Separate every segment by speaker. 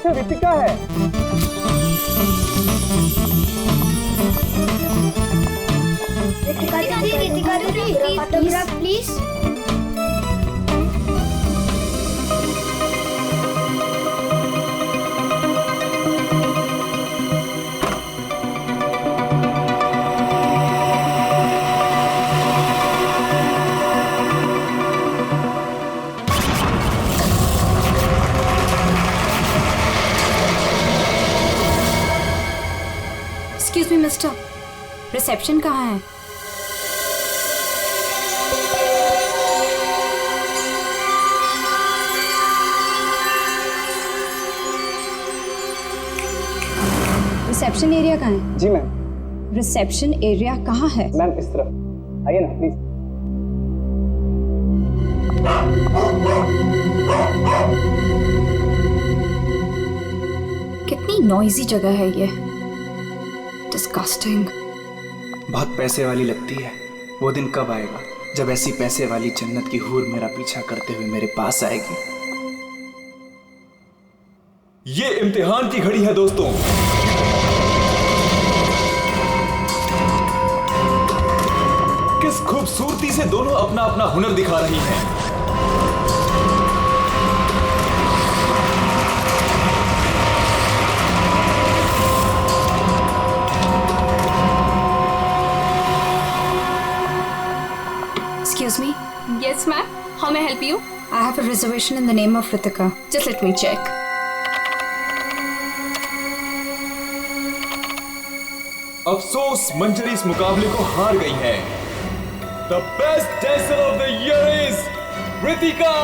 Speaker 1: पीछे रितिका है।
Speaker 2: Ritika autograph please.
Speaker 3: Excuse me mister, reception कहाँ है? रिसेप्शन एरिया कहाँ है?
Speaker 1: जी मैम।
Speaker 3: रिसेप्शन एरिया कहाँ है?
Speaker 1: मैम इस तरफ आइए ना प्लीज।
Speaker 3: कितनी नॉइजी जगह है ये, डिस्गस्टिंग।
Speaker 4: बहुत पैसे वाली लगती है। वो दिन कब आएगा जब ऐसी पैसे वाली जन्नत की हूर मेरा पीछा करते हुए मेरे पास आएगी।
Speaker 5: ये इम्तिहान की घड़ी है दोस्तों। किस खूबसूरती से दोनों अपना अपना हुनर दिखा रही हैं।
Speaker 3: Excuse me,
Speaker 6: Yes, ma'am. How may I help you?
Speaker 3: I have a reservation in the name of Ritika.
Speaker 6: Just let me check.
Speaker 5: अफसोस मंजरी इस मुकाबले को हार गई है। The best dancer of the year is Ritika.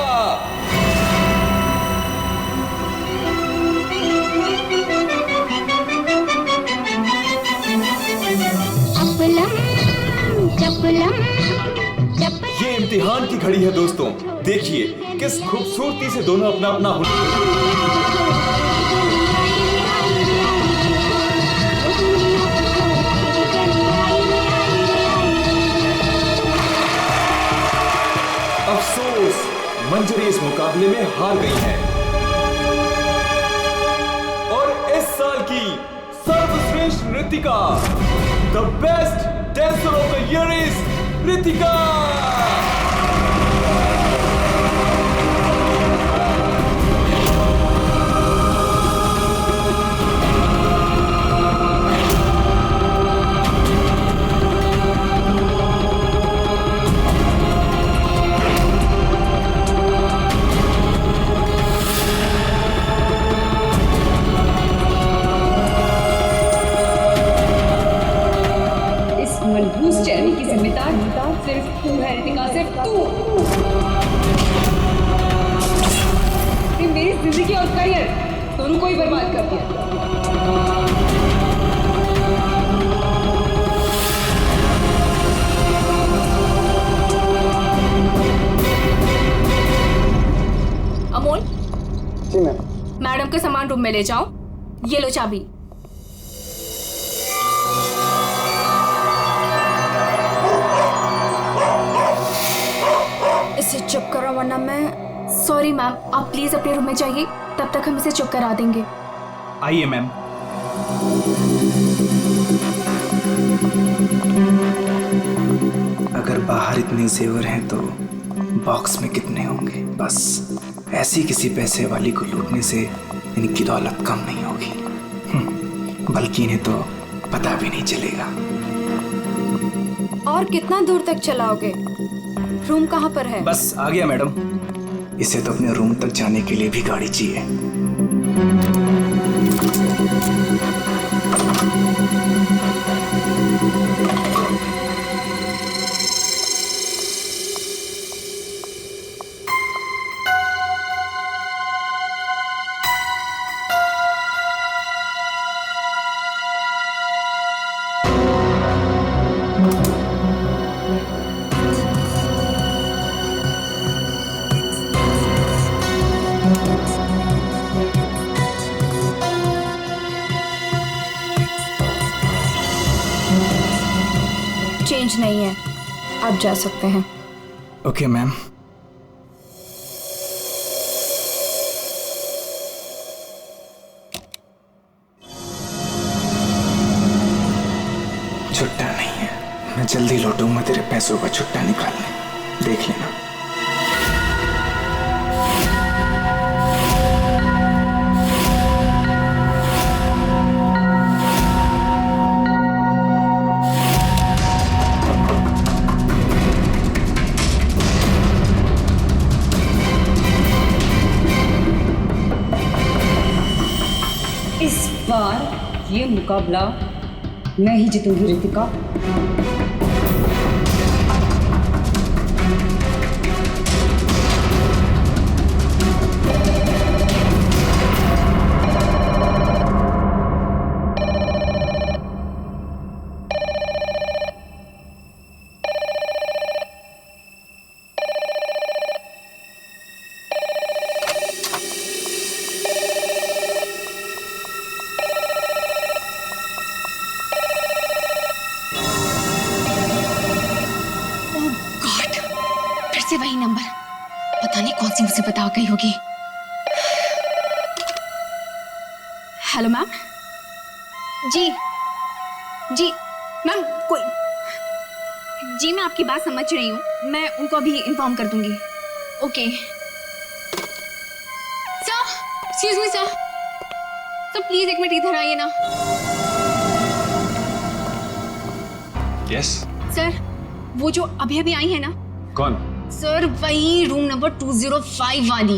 Speaker 5: ये इम्तिहान की घड़ी है दोस्तों। देखिए किस खूबसूरती से दोनों अपना अपना अफसोस मंजरी इस मुकाबले में हार गई है और इस साल की सर्वश्रेष्ठ नृत्यिका the best dancer of the year is Ritika.
Speaker 6: मनहूस चेहरे की जिम्मेदार सिर्फ तू है रितिका, सिर्फ तू। मेरी जिंदगी और करियर दोनों को ही बर्बाद कर दिया। अमोल।
Speaker 1: जी मैम।
Speaker 6: मैडम के सामान रूम में ले जाओ। ये लो चाबी।
Speaker 3: इसे चुप करो वरना मैं।
Speaker 6: सॉरी मैम, आप प्लीज अपने रूम में जाइए, तब तक हम इसे चुप करा देंगे।
Speaker 4: आइए मैम। अगर बाहर इतने जेवर हैं तो बॉक्स में कितने होंगे। बस ऐसी किसी पैसे वाली को लूटने से इनकी दौलत कम नहीं होगी, बल्कि इन्हें तो पता भी नहीं चलेगा।
Speaker 3: और कितना दूर तक चलाओगे? रूम कहाँ पर है?
Speaker 4: बस आ गया मैडम। इसे तो अपने रूम तक जाने के लिए भी गाड़ी चाहिए।
Speaker 3: चेंज नहीं है, आप जा सकते हैं।
Speaker 4: Okay ma'am. छुट्टा नहीं है। मैं जल्दी लौटूंगा तेरे पैसों का छुट्टा निकालने, देख लेना।
Speaker 7: इस बार ये मुकाबला मैं ही जीतूंगी रितिका।
Speaker 6: से वही नंबर, पता नहीं कौन सी मुसीबत आ गई होगी। Hello ma'am. जी जी मैम, कोई जी, मैं आपकी बात समझ रही हूँ, मैं उनको अभी इन्फॉर्म कर दूंगी। Okay sir, excuse me sir, please एक मिनट इधर आइए ना।
Speaker 5: यस
Speaker 6: सर, वो जो अभी अभी आई है ना।
Speaker 5: कौन?
Speaker 6: सर वही रूम नंबर 205 वाली।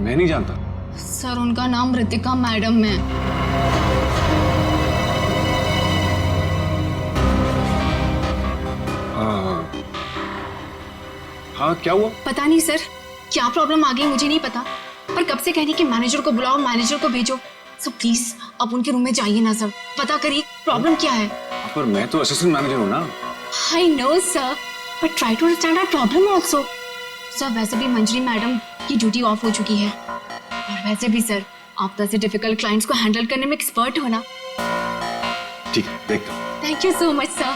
Speaker 5: मैं नहीं जानता
Speaker 6: सर, उनका नाम रितिका मैडम है।
Speaker 5: हाँ क्या हुआ?
Speaker 6: पता नहीं सर, क्या प्रॉब्लम आ गई मुझे नहीं पता, पर कब से कहने कि मैनेजर को बुलाओ, मैनेजर को भेजो। सर प्लीज आप उनके रूम में जाइए ना सर, पता करिए प्रॉब्लम क्या है।
Speaker 5: पर मैं तो असिस्टेंट मैनेजर हूँ ना।
Speaker 6: I know sir, but try to understand our problem also. Sir वैसे भी मंजरी मैडम की ड्यूटी ऑफ हो चुकी है, और वैसे भी सर आप तो ऐसे डिफिकल्ट क्लाइंट्स को हैंडल करने में एक्सपर्ट हो ना।
Speaker 5: ठीक है, देखता हूँ।
Speaker 6: Thank you so much sir.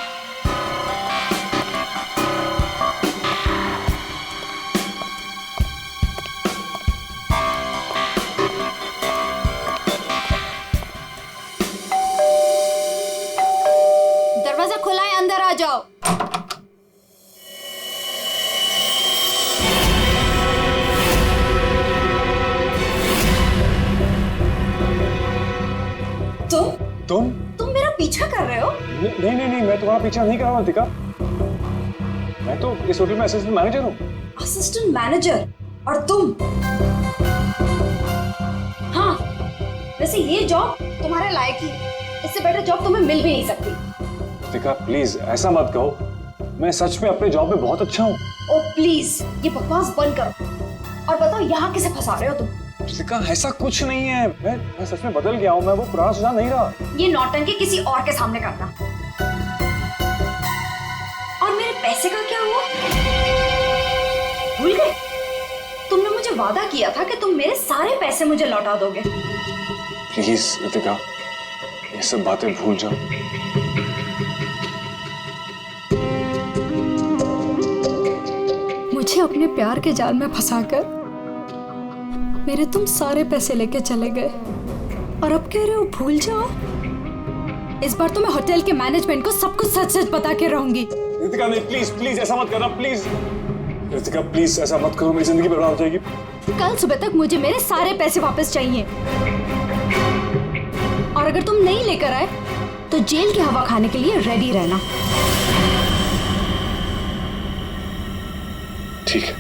Speaker 2: दरवाजा खुला है, अंदर आ जाओ।
Speaker 1: तुम
Speaker 2: मेरा पीछा कर रहे हो?
Speaker 1: नहीं, मैं तुम्हारा पीछा नहीं कर रहा हूँ रितिका। मैं तो इस होटल में असिस्टेंट मैनेजर हूँ।
Speaker 2: Assistant manager? और तुम? हाँ, वैसे ये जॉब तुम्हारे लायक ही, इससे बेटर जॉब तुम्हें मिल भी नहीं सकती।
Speaker 1: रितिका प्लीज ऐसा मत कहो, मैं सच में अपने जॉब में बहुत अच्छा हूँ।
Speaker 2: ओ प्लीज ये बकवास बंद करो और बताओ यहाँ किसे फंसा रहे हो तुम?
Speaker 1: रितिका ऐसा कुछ नहीं है, मैं सच में बदल गया हूँ, मैं वो पुराना सुजान नहीं रहा।
Speaker 2: ये नौटंकी किसी और के सामने करना। और मेरे पैसे का क्या हुआ? भूल गए? तुमने मुझे वादा किया था कि तुम मेरे सारे पैसे मुझे लौटा दोगे।
Speaker 1: प्लीज रितिका ये सब बातें भूल जाओ।
Speaker 3: मुझे अपने प्यार के जाल में फंसाकर मेरे तुम सारे पैसे लेके चले गए, और अब कह रहे हो भूल जाओ। इस बार तो मैं होटल के मैनेजमेंट को सब कुछ सच सच बता के रहूंगी।
Speaker 1: रितिका नहीं, प्लीज ऐसा मत करना, प्लीज रितिका प्लीज ऐसा मत करो, मेरी जिंदगी बर्बाद हो जाएगी।
Speaker 3: कल सुबह तक मुझे मेरे सारे पैसे वापस चाहिए, और अगर तुम नहीं लेकर आए तो जेल की हवा खाने के लिए रेडी रहना।
Speaker 1: ठीक है,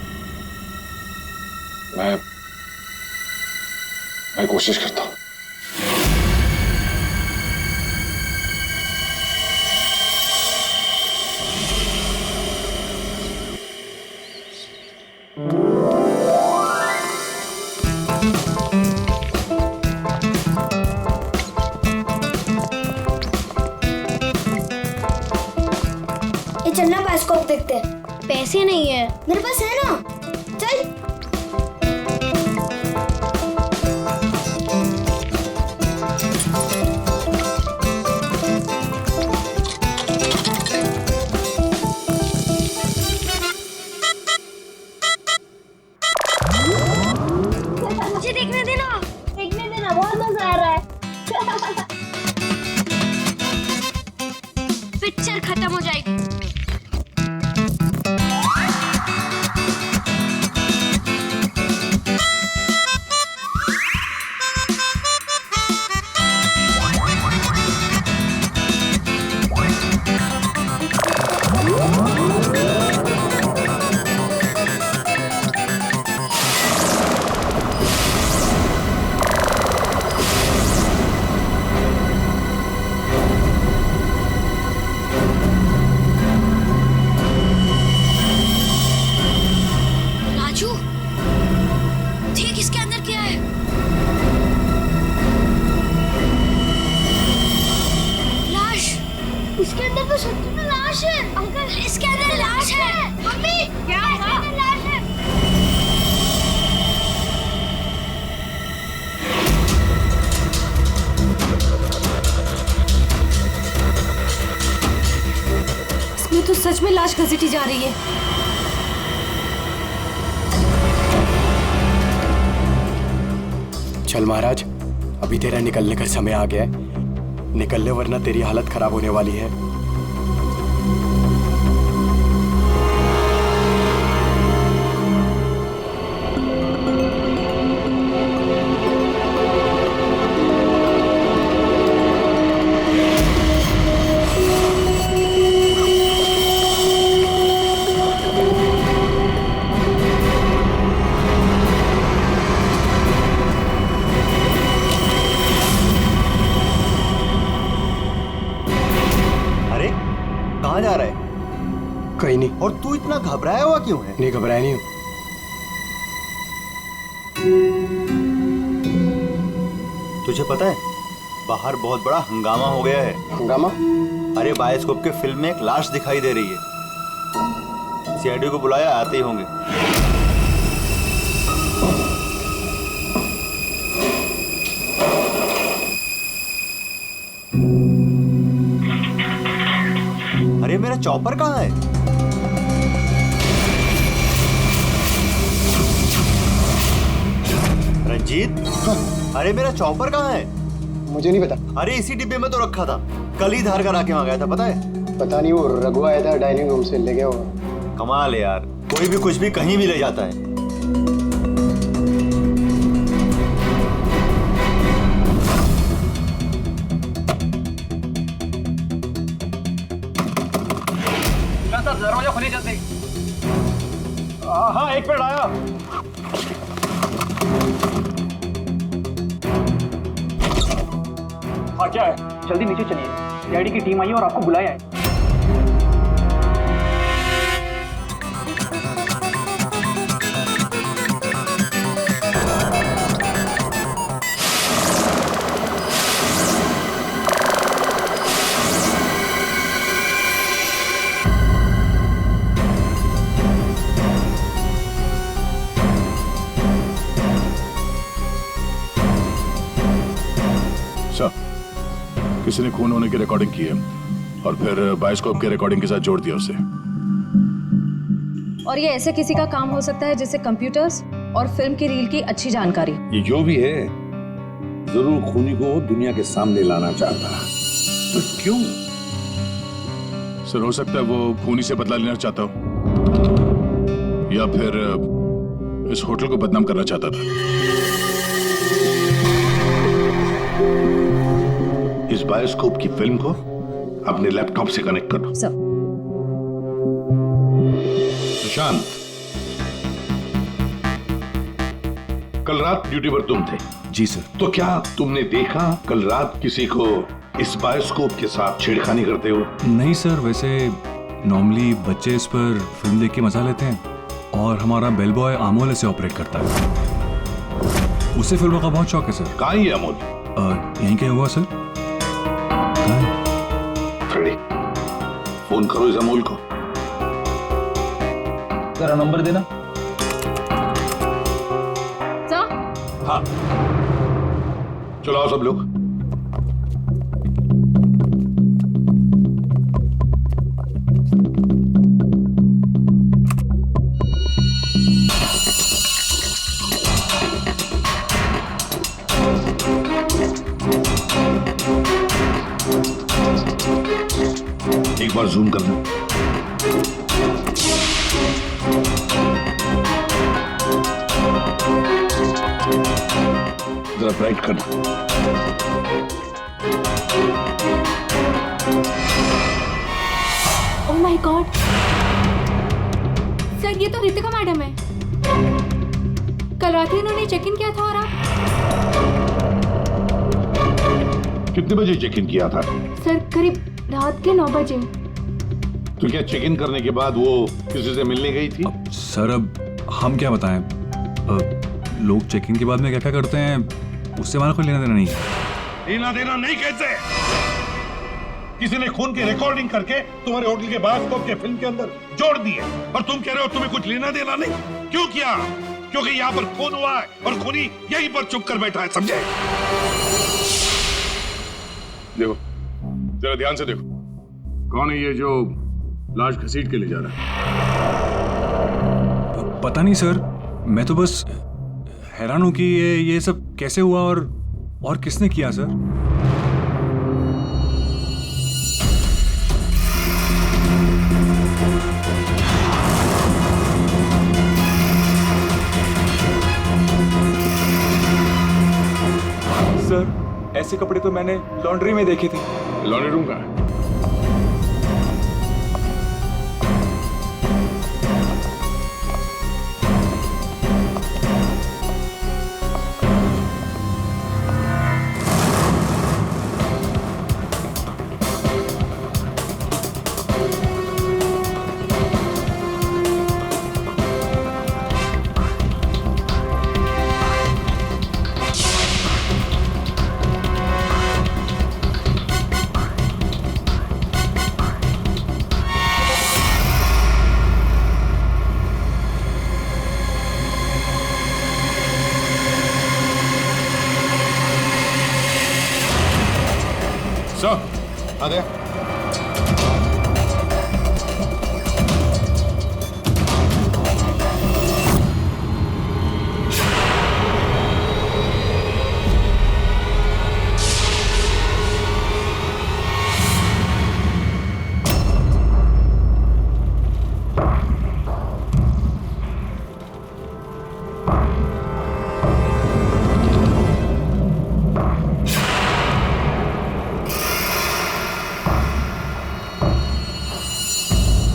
Speaker 1: मैं कोशिश करता हूँ।
Speaker 2: ये चलना बाइस्कोप देखते हैं। पैसे नहीं है मेरे पास, है ना? चल। मुझे देखने देना, बहुत मजा आ रहा है। फिर राजू, देख इसके अंदर क्या है। लाश। इसके अंदर तो सच में लाश है। अंकल, इसके अंदर लाश है। मम्मी, क्या है? लाश है।
Speaker 3: इसमें तो सच में लाश घसीटी जा रही है।
Speaker 8: चल महाराज, अभी तेरा निकलने का समय आ गया है। निकल ले वरना तेरी हालत खराब होने वाली है।
Speaker 9: कहाँ जा रहा है?
Speaker 8: कहीं नहीं।
Speaker 9: और तू इतना घबराया हुआ क्यों है?
Speaker 8: नहीं, घबराया नहीं हूँ।
Speaker 9: तुझे पता है बाहर बहुत बड़ा हंगामा हो गया है।
Speaker 8: हंगामा?
Speaker 9: अरे बायोस्कोप के फिल्म में एक लाश दिखाई दे रही है। सीआईडी को बुलाया, आते ही होंगे। अरे मेरा चॉपर कहाँ है? रंजीत, अरे मेरा चॉपर कहाँ है?
Speaker 8: मुझे नहीं पता।
Speaker 9: अरे इसी डिब्बे में तो रखा था, कल ही धार कर आके वहां गया था, पता है?
Speaker 8: पता नहीं, वो रघु आया था डाइनिंग रूम से, ले गया होगा।
Speaker 9: कमाल है यार, कोई भी कुछ भी कहीं भी ले जाता है।
Speaker 1: दरवाजा खोलिए जल्दी। हाँ, एक मिनट आया। हाँ, क्या है? जल्दी नीचे चलिए, सीआईडी की टीम आई है और आपको बुलाया है।
Speaker 10: किसी ने खून होने की रिकॉर्डिंग की है और फिर बायोस्कोप के रिकॉर्डिंग के साथ जोड़ दिया उसे।
Speaker 7: और ये ऐसे किसी का काम हो सकता है जिसे कंप्यूटर्स और फिल्म की रील की अच्छी जानकारी।
Speaker 11: ये जो भी है जरूर खूनी को दुनिया के सामने लाना चाहता। तो क्यों?
Speaker 10: सर, हो सकता है वो खूनी से बदला लेना चाहता हो या फिर इस होटल को बदनाम करना चाहता था।
Speaker 11: इस बायोस्कोप की फिल्म को अपने लैपटॉप से कनेक्ट करो।
Speaker 7: सर।
Speaker 11: सुशांत, कल रात ड्यूटी पर तुम थे?
Speaker 10: जी सर।
Speaker 11: तो क्या तुमने देखा कल रात किसी को इस बायोस्कोप के साथ छेड़खानी करते हो?
Speaker 12: नहीं सर, वैसे नॉर्मली बच्चे इस पर फिल्म देख के मजा लेते हैं और हमारा बेल बॉय अमोल इसे ऑपरेट करता है। उसे फिल्मों का बहुत शौक है सर।
Speaker 11: कहाँ है अमोल?
Speaker 12: यहीं कहीं हुआ सर।
Speaker 11: फ्रेडी, फोन करो इस अमोल को।
Speaker 5: जरा नंबर देना।
Speaker 7: सर?
Speaker 11: हाँ, चलो आओ सब लोग। एक बार जूम करना। जरा ब्राइट करना।
Speaker 6: Oh my
Speaker 13: my God sir, ये तो रितिका मैडम है। कल रात ही इन्होंने चेक इन किया था और आप
Speaker 11: कितने बजे चेक इन किया था?
Speaker 13: सर करीब रात के 9 बजे।
Speaker 11: तो क्या चेक इन करने के बाद वो किसी से मिलने गई थी?
Speaker 12: सर अब हम क्या बताएं, लोग चेक इन के बाद में क्या क्या करते हैं उससे हमारा कोई लेना देना नहीं है।
Speaker 11: लेना देना नहीं कैसे? किसी ने खून की रिकॉर्डिंग करके तुम्हारे होटल के बायोस्कोप के फिल्म के अंदर जोड़ दिए और तुम कह रहे हो तुम्हें कुछ लेना देना नहीं? क्यों किया? क्योंकि यहाँ पर खून हुआ है और खूनी यहीं पर चुप कर बैठा है, समझे?
Speaker 10: देखो जरा ध्यान से देखो, कौन है ये जो लाश घसीट के ले जा रहा है?
Speaker 12: पता नहीं सर, मैं तो बस हैरान हूं कि ये सब कैसे हुआ और किसने किया सर।
Speaker 5: सर ऐसे कपड़े तो मैंने लॉन्ड्री में देखे थे।
Speaker 10: लॉन्ड्री रूम कहाँ है?
Speaker 11: आ गया।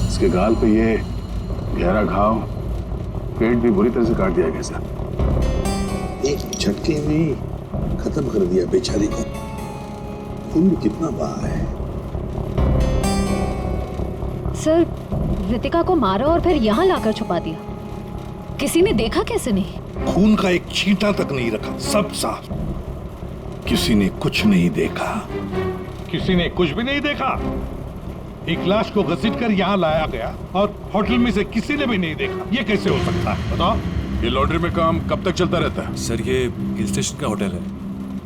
Speaker 10: इसके गाल पे ये गहरा घाव, पेट भी बुरी तरह से काट दिया गया सर।
Speaker 11: एक झटके में खत्म कर दिया बेचारी को। खून भी कितना बहा है।
Speaker 7: सर रितिका को मारा और फिर यहाँ लाकर छुपा दिया। किसी ने देखा कैसे नहीं?
Speaker 11: खून का एक छींटा तक नहीं रखा, सब साफ। किसी ने कुछ नहीं देखा। किसी ने कुछ भी नहीं देखा। एक लाश को घसीटकर यहाँ लाया गया और होटल में से किसी ने भी नहीं देखा। ये कैसे हो सकता है बताओ?
Speaker 10: ये लॉन्ड्री में काम कब तक चलता रहता है?
Speaker 12: सर ये हिल स्टेशन का होटल है,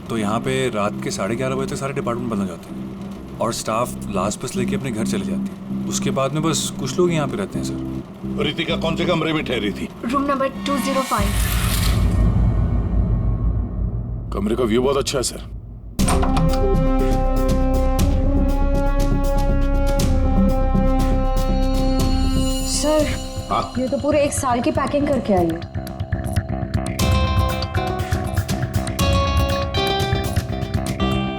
Speaker 12: तो यहाँ पे रात के 11:30 बजे तक सारे डिपार्टमेंट बंद हो जाते हैं और स्टाफ लास्ट बस लेके अपने घर चले जाते हैं। उसके बाद में बस कुछ लोग यहाँ पे रहते हैं सर।
Speaker 11: रितिका कौन से कमरे में ठहरी थी?
Speaker 13: Room number 205।
Speaker 10: कमरे का व्यू बहुत अच्छा है सर।
Speaker 7: सर ये तो पूरे 1 साल की पैकिंग करके आई है।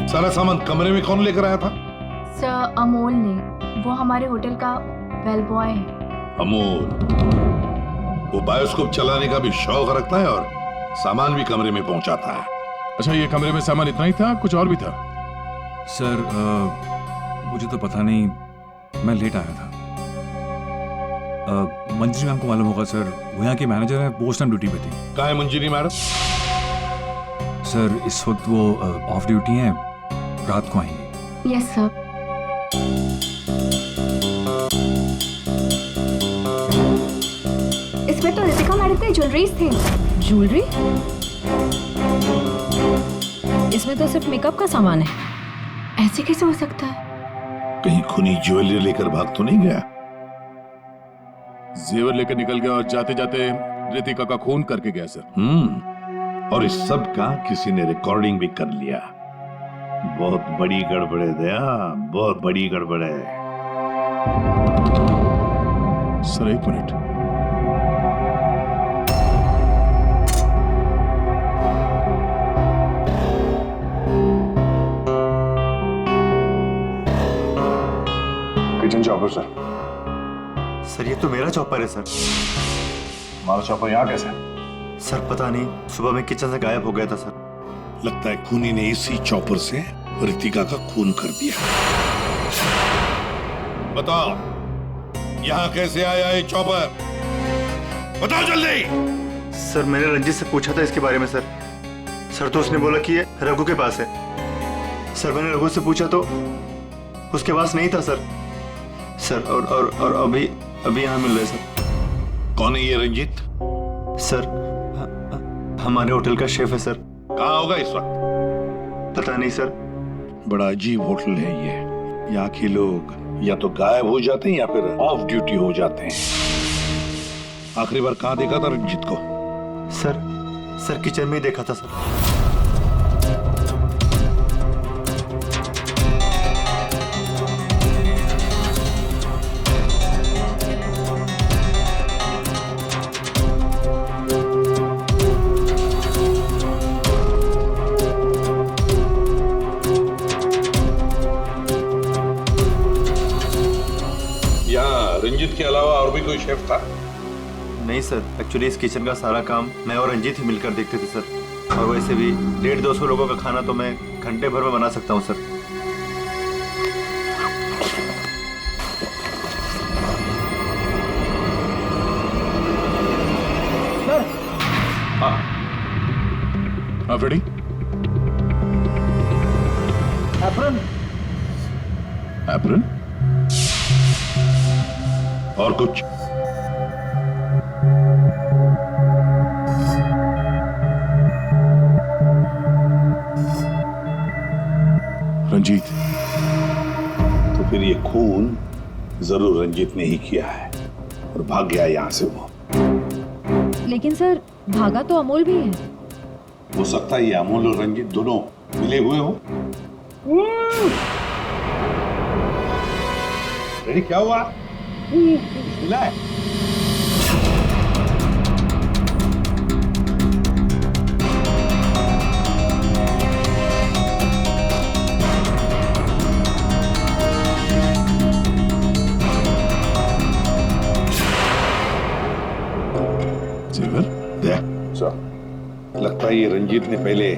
Speaker 11: सारा सामान कमरे में कौन लेकर आया था?
Speaker 13: सर अमोल ने, वो हमारे होटल का बेल बॉय है।
Speaker 11: अमोल वो बायोस्कोप चलाने का भी शौक रखता है और सामान भी कमरे में पहुंचाता है।
Speaker 10: अच्छा ये कमरे में सामान इतना ही था, कुछ और भी था?
Speaker 12: सर मुझे तो पता नहीं, मैं लेट आया था। मंजरी मैम को मालूम होगा सर, वो यहाँ की मैनेजर है, पोस्ट टाइम ड्यूटी पे थी।
Speaker 11: कहाँ है मंजरी मैडम?
Speaker 12: सर इस वक्त वो ऑफ ड्यूटी हैं, रात को आएंगे।
Speaker 13: Yes sir. इसमें तो रितिका मैडम के ज्वेलरीज थे।
Speaker 7: ज्वेलरी? इसमें तो सिर्फ मेकअप का सामान है।
Speaker 13: ऐसे कैसे हो सकता है?
Speaker 11: कहीं खूनी ज्वेलरी लेकर भाग तो नहीं गया?
Speaker 10: जेवर लेकर निकल गया और जाते जाते रितिका का खून करके गया सर।
Speaker 11: और इस सब का किसी ने रिकॉर्डिंग भी कर लिया। बहुत बड़ी गड़बड़ है दया, बहुत बड़ी गड़बड़ है।
Speaker 10: Sir 1 minute.
Speaker 1: Kitchen chopper sir.
Speaker 9: Sir ये तो मेरा चॉपर है सर।
Speaker 11: हमारा चॉपर यहाँ कैसे?
Speaker 9: सर पता नहीं, सुबह में किचन से गायब हो गया था सर।
Speaker 11: लगता है खूनी ने इसी चॉपर से रितिका का खून कर दिया। बताओ यहाँ कैसे आया ये चॉपर? बताओ जल्दी।
Speaker 9: सर मैंने रंजीत से पूछा था इसके बारे में सर। सर तो उसने बोला कि ये रघु के पास है। सर मैंने रघु से पूछा तो उसके पास नहीं था सर। सर और अभी यहाँ मिल रहे सर।
Speaker 11: कौन है ये रंजीत?
Speaker 9: सर हमारे होटल का शेफ है सर।
Speaker 11: कहाँ होगा इस वक्त?
Speaker 9: पता नहीं सर।
Speaker 11: बड़ा अजीब होटल है ये। यहाँ के लोग या तो गायब हो जाते हैं या फिर ऑफ ड्यूटी हो जाते हैं। आखिरी बार कहाँ देखा था रंजीत को?
Speaker 9: सर किचन में ही देखा था सर।
Speaker 11: रंजीत के अलावा और भी कोई शेफ था?
Speaker 9: नहीं सर, एक्चुअली इस किचन का सारा काम मैं और रंजीत ही मिलकर देखते थे सर। और वैसे भी 150-200 लोगों का खाना तो मैं घंटे भर में बना सकता हूँ सर।
Speaker 10: हाँ फ्रेडी।
Speaker 1: एप्रन।
Speaker 10: एप्रन? और कुछ? रंजीत।
Speaker 11: तो फिर ये खून जरूर रंजीत ने ही किया है और भाग गया यहाँ से वो।
Speaker 7: लेकिन सर भागा तो अमोल भी है।
Speaker 11: हो सकता है ये अमोल और रंजीत दोनों मिले हुए हो। रेडी क्या हुआ? मिला है? लगता है ये रंजीत ने पहले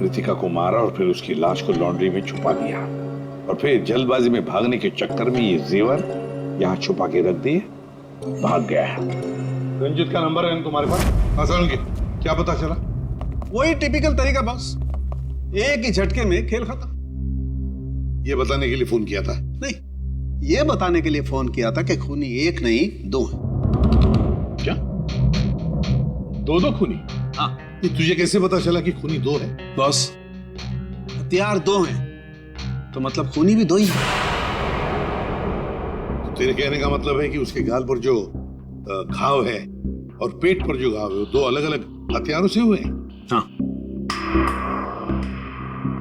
Speaker 11: रितिका को मारा और फिर उसकी लाश को लॉन्ड्री में छुपा दिया और फिर जल्दबाजी में भागने के चक्कर में ये जेवर यहाँ छुपा के रख दिए, भाग गया है।
Speaker 14: रंजीत का नंबर है तुम्हारे पास? हाँ सर, क्या पता चला?
Speaker 15: वही टिपिकल तरीका बस, एक ही झटके में खेल खत्म।
Speaker 11: ये बताने के लिए फोन किया था?
Speaker 15: नहीं, ये बताने के लिए फोन किया था कि खूनी एक नहीं दो है।
Speaker 11: क्या? दो खूनी?
Speaker 15: हाँ।
Speaker 11: तुझे कैसे पता चला कि खूनी दो है?
Speaker 15: बॉस, हथियार दो हैं तो मतलब खूनी भी दो ही है।
Speaker 11: तेरे कहने का मतलब है कि उसके गाल पर जो घाव है और पेट पर जो घाव है वो दो अलग अलग हथियारों से हुए हैं?
Speaker 15: हाँ।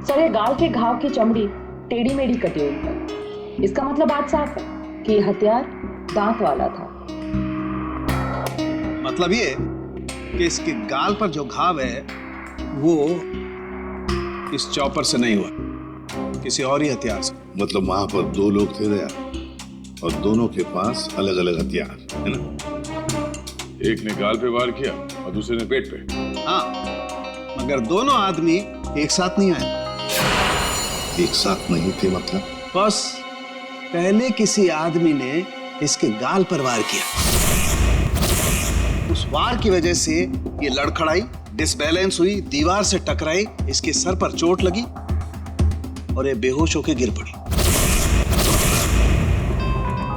Speaker 16: सर ये गाल के घाव की चमड़ी टेढ़ी मेढ़ी कटी हुई है। इसका मतलब आज साफ है कि हथियार दांत वाला था।
Speaker 15: मतलब ये कि इसके गाल पर जो घाव है वो इस चॉपर से नहीं हुआ, किसी और ही हथियार से।
Speaker 11: मतलब वहां पर दो लोग थे दया और दोनों के पास अलग अलग हथियार है ना? एक ने गाल पे वार किया और दूसरे ने पेट पे।
Speaker 15: हाँ, मगर दोनों आदमी एक साथ नहीं आए।
Speaker 11: एक साथ नहीं थे मतलब?
Speaker 15: बस पहले किसी आदमी ने इसके गाल पर वार किया, उस वार की वजह से ये लड़खड़ाई, डिसबैलेंस हुई, दीवार से टकराई, इसके सर पर चोट लगी और ये बेहोश होकर गिर पड़ी।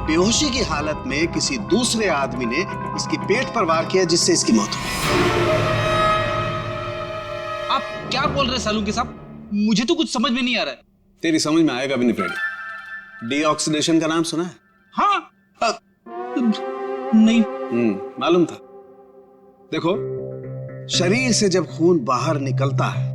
Speaker 15: बेहोशी की हालत में किसी दूसरे आदमी ने इसके पेट पर वार किया जिससे इसकी मौत हो गई।
Speaker 17: आप क्या बोल रहे सालूकी साहब? मुझे तो कुछ समझ में नहीं आ रहा है।
Speaker 15: तेरी समझ में आएगा भी नहीं फ्रेडी। डीऑक्सीडेशन का नाम सुना है?
Speaker 17: हाँ। नहीं।
Speaker 15: मालूम था। देखो, शरीर से जब खून बाहर निकलता है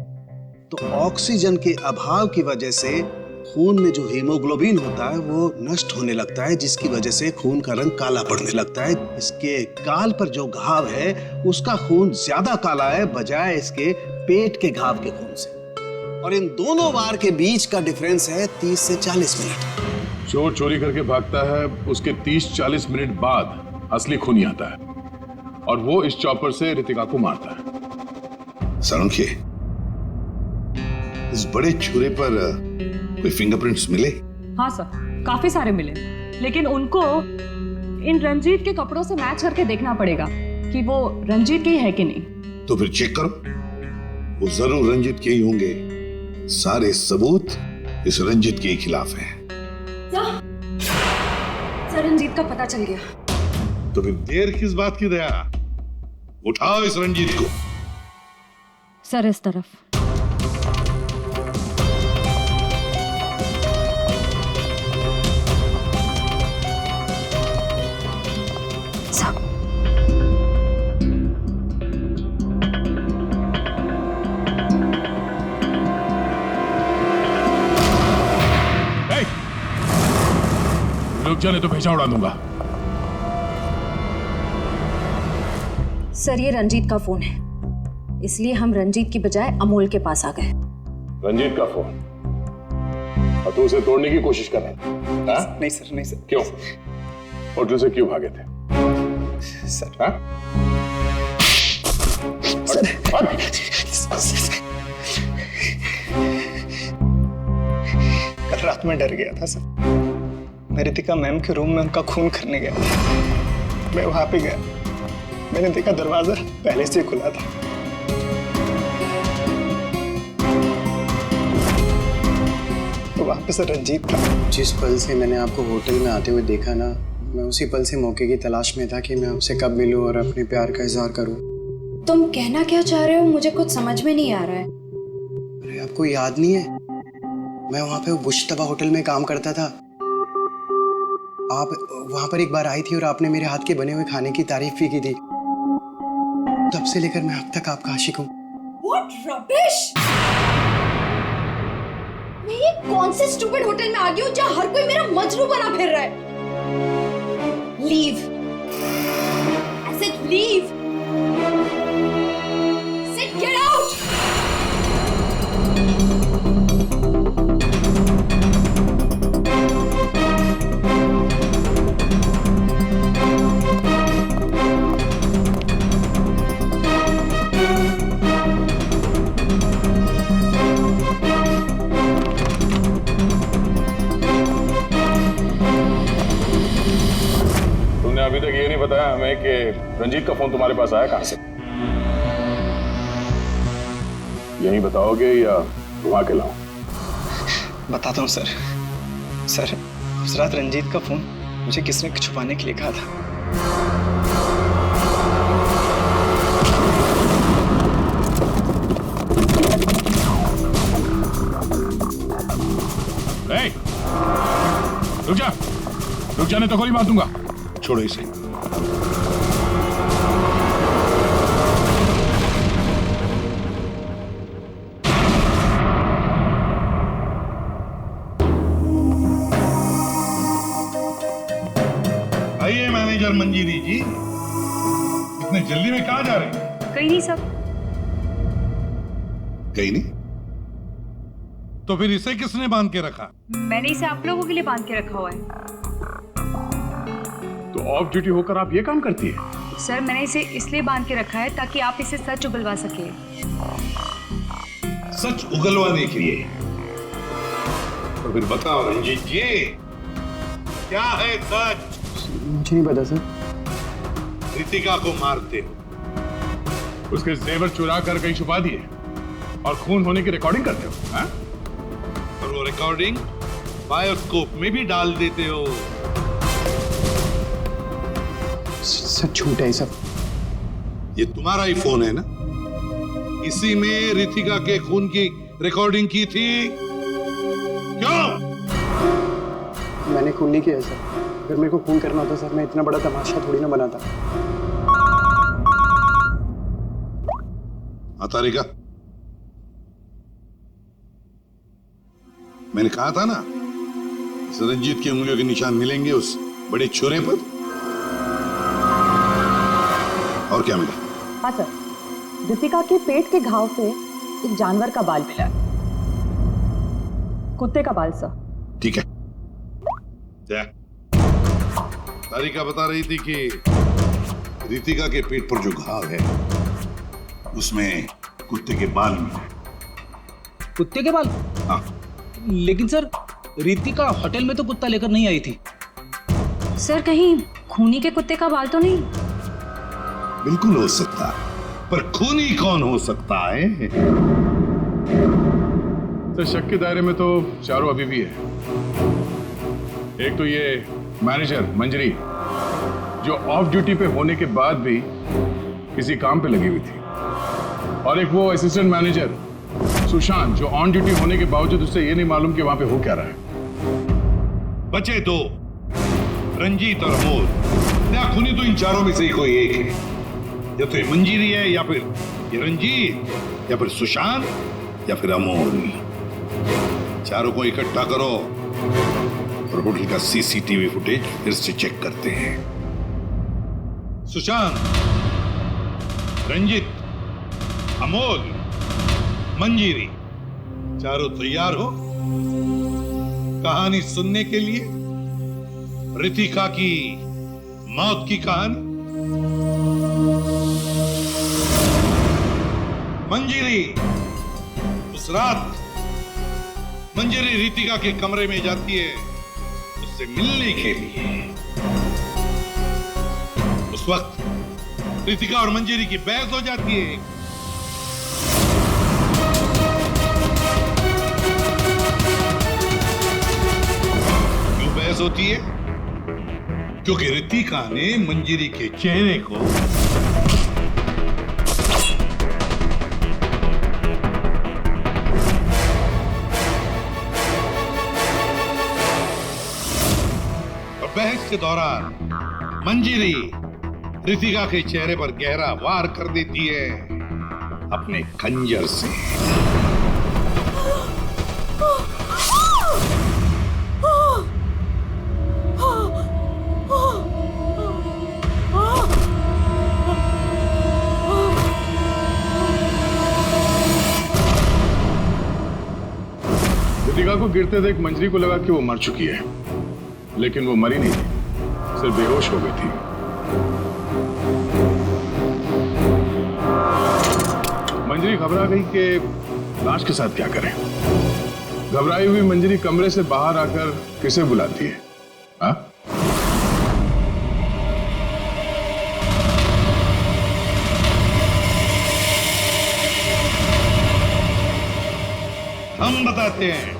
Speaker 15: तो ऑक्सीजन के अभाव की वजह से खून में जो हीमोग्लोबिन होता है वो नष्ट होने लगता है, जिसकी वजह से खून का रंग काला पड़ने लगता है। इसके गाल पर जो घाव है उसका खून ज्यादा काला है बजाय इसके पेट के घाव के खून से। और इन दोनों वार के बीच का डिफरेंस है 30 से 40 मिनट।
Speaker 10: चोर चोरी करके भागता है, उसके 30-40 मिनट बाद असली खूनी आता है और वो इस चॉपर से रितिका को मारता है।
Speaker 11: सालुंखे, इस बड़े छुरे पर कोई फिंगरप्रिंट्स मिले?
Speaker 16: हाँ सर, काफी सारे मिले, लेकिन उनको इन रंजीत के कपड़ों से मैच करके देखना पड़ेगा कि वो रंजीत के ही है कि नहीं।
Speaker 11: तो फिर चेक करो, वो जरूर रंजीत के ही होंगे। सारे सबूत इस रंजीत के खिलाफ हैं।
Speaker 3: सर रंजीत का पता चल गया।
Speaker 11: तो फिर देर किस बात की दया? उठाओ इस रंजीत को।
Speaker 7: सर इस तरफ।
Speaker 10: रुक जाने तो भेजा उड़ा दूंगा।
Speaker 3: सर ये रंजीत का फोन है, इसलिए हम रंजीत की बजाय अमोल के पास आ गए।
Speaker 10: रंजीत का फोन? और तू उसे तोड़ने की कोशिश कर रहा था?
Speaker 4: नहीं सर, नहीं सर।
Speaker 10: क्यों? होटल से क्यों भागे थे?
Speaker 4: सर
Speaker 10: हाँ?
Speaker 4: कल रात में डर गया था सर। मैं रितिका मैम के रूम में उनका खून करने गया था। मैं वहां पे गया, मैंने देखा दरवाजा पहले से खुला था। तो वहां पे सर रंजीत था।
Speaker 8: जिस पल से मैंने आपको होटल में आते हुए देखा ना, मैं उसी पल से मौके की तलाश में था कि मैं आपसे कब मिलूं और अपने प्यार का इजहार करूं।
Speaker 3: तुम कहना क्या चाह रहे हो, मुझे कुछ समझ में नहीं आ रहा है।
Speaker 8: अरे आपको याद नहीं है, मैं वहां पे वो बुश्तबा होटल में काम करता था। आप वहां पर एक बार आई थी और आपने मेरे हाथ के बने हुए खाने की तारीफ भी की थी। तब से लेकर मैं अब तक आपका आशिक हूँ।
Speaker 3: What rubbish! मैं ये कौन से स्टूपिड होटल में आ गई हूँ जहाँ हर कोई मेरा मजनू बना फिर रहा है? Leave. I said leave. I said get out.
Speaker 10: अभी तक ये नहीं बताया हमें कि रंजीत का फोन तुम्हारे पास आया कहां से? यही बताओगे या घुमा के लाऊं?
Speaker 4: बताता हूँ सर। सर उस रात रंजीत का फोन मुझे किसने छुपाने के लिए कहा था।
Speaker 10: रुक जाने तो गोली मार दूंगा।
Speaker 11: छोड़ो इसे।
Speaker 14: आइए मैनेजर मंजीरी जी, इतने जल्दी में कहाँ जा रहे हैं?
Speaker 16: कहीं नहीं सर।
Speaker 11: कहीं नहीं? तो फिर इसे किसने बांध के रखा?
Speaker 16: मैंने इसे आप लोगों के लिए बांध के रखा हुआ है।
Speaker 10: तो ऑफ ड्यूटी होकर आप ये काम करती है?
Speaker 16: सर मैंने इसे इसलिए बांध के रखा है ताकि आप इसे सच उगलवा सके।
Speaker 11: सच उगलवाने के लिए? तो फिर बताओ रंजीत जी, क्या है सच?
Speaker 8: मुझे नहीं पता सर।
Speaker 11: रितिका को मारते हो,
Speaker 10: उसके जेवर चुरा कर कहीं छुपा दिए और खून होने की रिकॉर्डिंग करते हो, हाँ?
Speaker 11: और वो रिकॉर्डिंग बायोस्कोप में भी डाल देते हो।
Speaker 8: सच झूठ है सब।
Speaker 11: ये तुम्हारा ही फोन है ना? इसी में रितिका के खून की रिकॉर्डिंग की थी। क्यों?
Speaker 8: मैंने खून नहीं किया सर। अगर मेरे को खून करना होता सर, मैं इतना बड़ा तमाशा थोड़ी ना बनाता।
Speaker 11: हाँ तारिका, मैंने कहा था ना, इस रंजीत की उंगलियों के निशान मिलेंगे उस बड़े छोरे पर। और क्या मिला?
Speaker 16: हाँ सर, रितिका के पेट के घाव से एक जानवर का बाल मिला है। कुत्ते का बाल सर।
Speaker 11: ठीक है, तारिका बता रही थी कि रितिका के पेट पर जो घाव है उसमें कुत्ते के बाल मिले।
Speaker 17: कुत्ते के बाल?
Speaker 11: हाँ।
Speaker 17: लेकिन सर, रितिका होटल में तो कुत्ता लेकर नहीं आई थी।
Speaker 7: सर, कहीं खूनी के कुत्ते का बाल तो नहीं?
Speaker 11: बिल्कुल हो सकता है, पर खूनी कौन हो सकता है?
Speaker 10: तो शक के दायरे में तो चारों अभी भी है। एक तो ये मैनेजर मंजरी, जो ऑफ ड्यूटी पे होने के बाद भी किसी काम पे लगी हुई थी, और एक वो असिस्टेंट मैनेजर सुशांत, जो ऑन ड्यूटी होने के बावजूद उससे ये नहीं मालूम कि वहां पे हो क्या रहा है।
Speaker 11: बचे दो, रंजीत और अमोल। या खूनी तो इन चारों में से ही कोई एक है। या तो ये मंजीरी है, या फिर ये रंजीत, या फिर सुशांत, या फिर अमोल। चारों को इकट्ठा करो और होटल का सीसीटीवी फुटेज फिर से चेक करते हैं। सुशांत, रंजीत, अमोल, मंजीरी, चारों तैयार हो कहानी सुनने के लिए? रितिका की मौत की कहानी। मंजीरी, उस रात मंजीरी रितिका के कमरे में जाती है उससे मिलने के लिए। उस वक्त रितिका और मंजीरी की बहस हो जाती है। क्यों बहस होती है? क्योंकि रितिका ने मंजीरी के चेहरे को बहस के दौरान मंजीरी रितिका के चेहरे पर गहरा वार कर देती है अपने खंजर से।
Speaker 10: रितिका को गिरते देख मंजरी को लगा कि वो मर चुकी है, लेकिन वो मरी नहीं थी, सिर्फ बेहोश हो गई थी। मंजरी घबरा गई कि लाश के साथ क्या करें। घबराई हुई मंजरी कमरे से बाहर आकर किसे बुलाती है? हाँ?
Speaker 11: हम बताते हैं।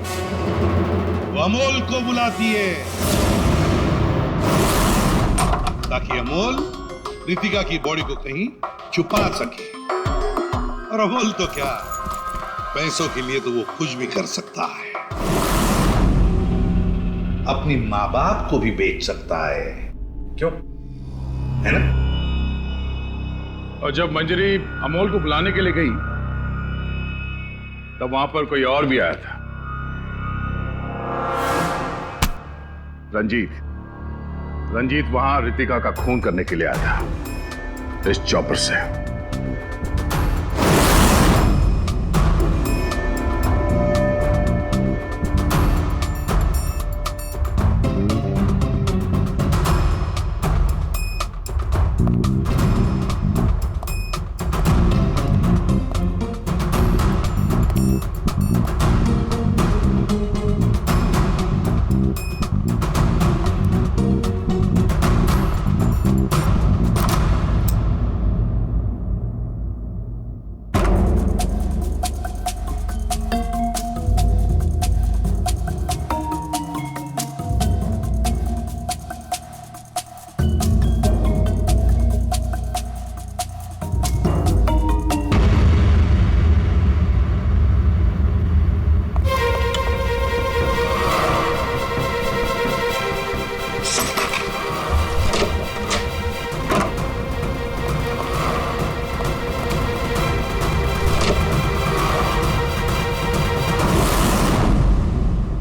Speaker 11: वो अमोल को बुलाती है ताकि अमोल रितिका की बॉडी को कहीं छुपा सके। और अमोल तो क्या, पैसों के लिए तो वो कुछ भी कर सकता है। अपनी माँ बाप को भी बेच सकता है, क्यों? है ना?
Speaker 10: और जब मंजरी अमोल को बुलाने के लिए गई तब वहां पर कोई और भी आया था। रंजीत वहां रितिका का खून करने के लिए आया था इस चॉपर से।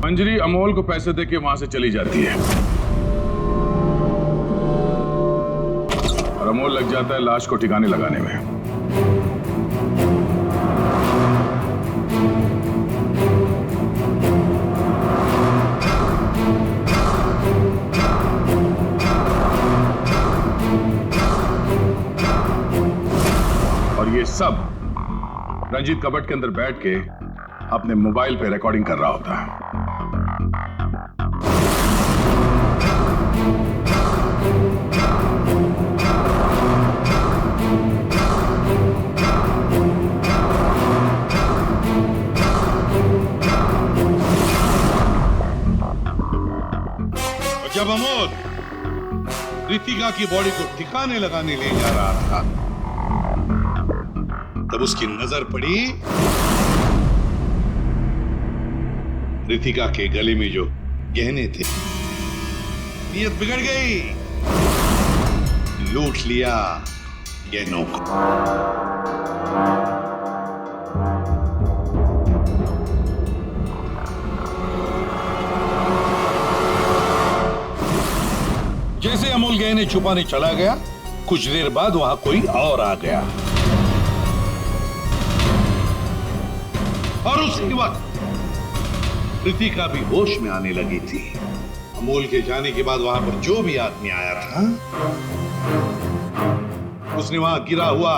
Speaker 10: मंजरी अमोल को पैसे देके वहां से चली जाती है और अमोल लग जाता है लाश को ठिकाने लगाने में। और ये सब रंजीत कबट के अंदर बैठ के अपने मोबाइल पे रिकॉर्डिंग कर रहा होता है।
Speaker 11: जब अमोल रितिका की बॉडी को ठिकाने लगाने ले जा रहा था, तब उसकी नजर पड़ी रितिका के गले में जो गहने थे। नीयत बिगड़ गई, लूट लिया गहनों को। जैसे अमोल गहने छुपाने चला गया, कुछ देर बाद वहां कोई और आ गया और उसी वक्त रितिका भी होश में आने लगी थी। अमोल के जाने के बाद वहां पर जो भी आदमी आया था, उसने वहां गिरा हुआ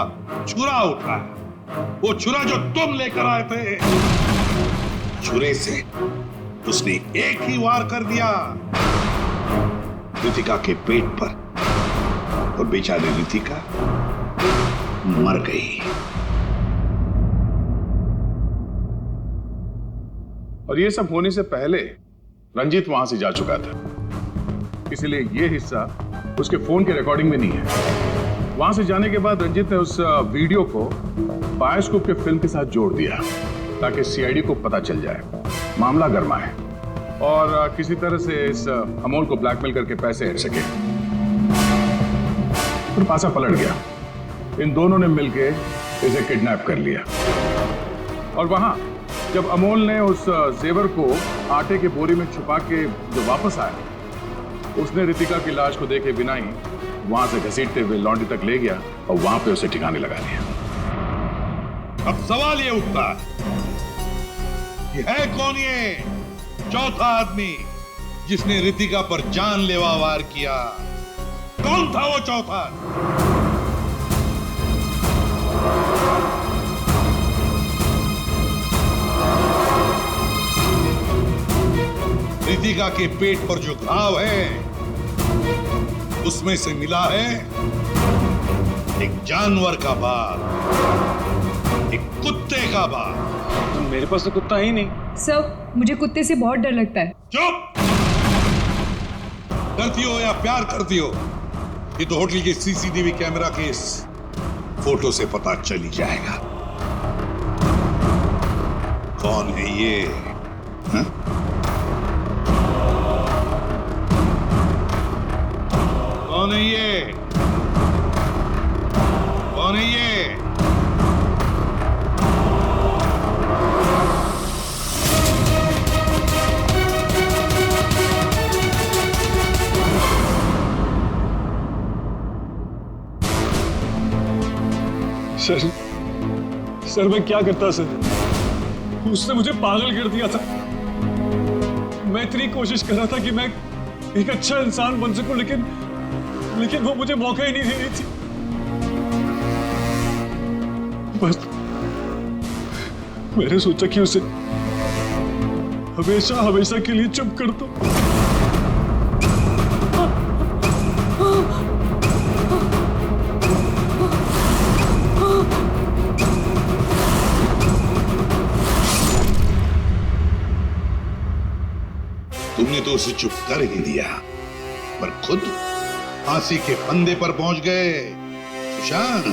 Speaker 11: छुरा उठाया। वो छुरा जो तुम लेकर आए थे, छुरे से उसने एक ही वार कर दिया रितिका के पेट पर और बेचारी रितिका मर गई।
Speaker 10: और ये सब होने से पहले रंजीत वहां से जा चुका था, इसलिए ये हिस्सा उसके फोन के रिकॉर्डिंग में नहीं है। वहां से जाने के बाद रंजीत ने उस वीडियो को बायोस्कोप के फिल्म के साथ जोड़ दिया ताकि सीआईडी को पता चल जाए, मामला गर्मा है और किसी तरह से इस अमोल को ब्लैकमेल करके पैसे हट सके। फिर पासा पलट गया, इन दोनों ने मिलकर इसे किडनैप कर लिया। और वहां जब अमोल ने उस जेवर को आटे के बोरी में छुपा के जो वापस आया, उसने रितिका की लाश को देखे बिना ही वहां से घसीटते हुए लॉन्ड्री तक ले गया और वहां पे उसे ठिकाने लगा दिया।
Speaker 11: अब सवाल ये उठता है कौन ये चौथा आदमी जिसने रितिका पर जानलेवा वार किया? कौन था वो चौथा? रितिका के पेट पर जो घाव है, उसमें से मिला है एक जानवर का बाल, एक कुत्ते का बाल।
Speaker 1: तो मेरे पास तो कुत्ता ही नहीं।
Speaker 16: सर, मुझे कुत्ते से बहुत डर लगता है।
Speaker 11: चुप! डरती हो या प्यार करती हो, ये तो होटल के सीसीटीवी कैमरा के इस फोटो से पता चल ही जाएगा कौन है ये। हा? कौन है ये? कौन है ये?
Speaker 1: सर मैं क्या करता सर? उसने मुझे पागल कर दिया था। मैं इतनी कोशिश कर रहा था कि मैं एक अच्छा इंसान बन सकूं, लेकिन वो मुझे मौका ही नहीं दे रही थी। बस मैंने सोचा कि उसे हमेशा हमेशा के लिए चुप कर दो।
Speaker 11: तुमने तो उसे चुप कर ही दिया, पर खुद फांसी के फंदे पर पहुंच गए सुशांत।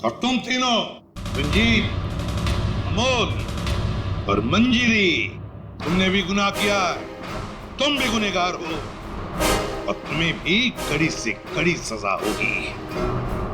Speaker 11: और तुम तीनों, रंजीत, अमोल और मंजिरी, तुमने भी गुनाह किया है। तुम भी गुनहगार हो और तुम्हें भी कड़ी से कड़ी सजा होगी।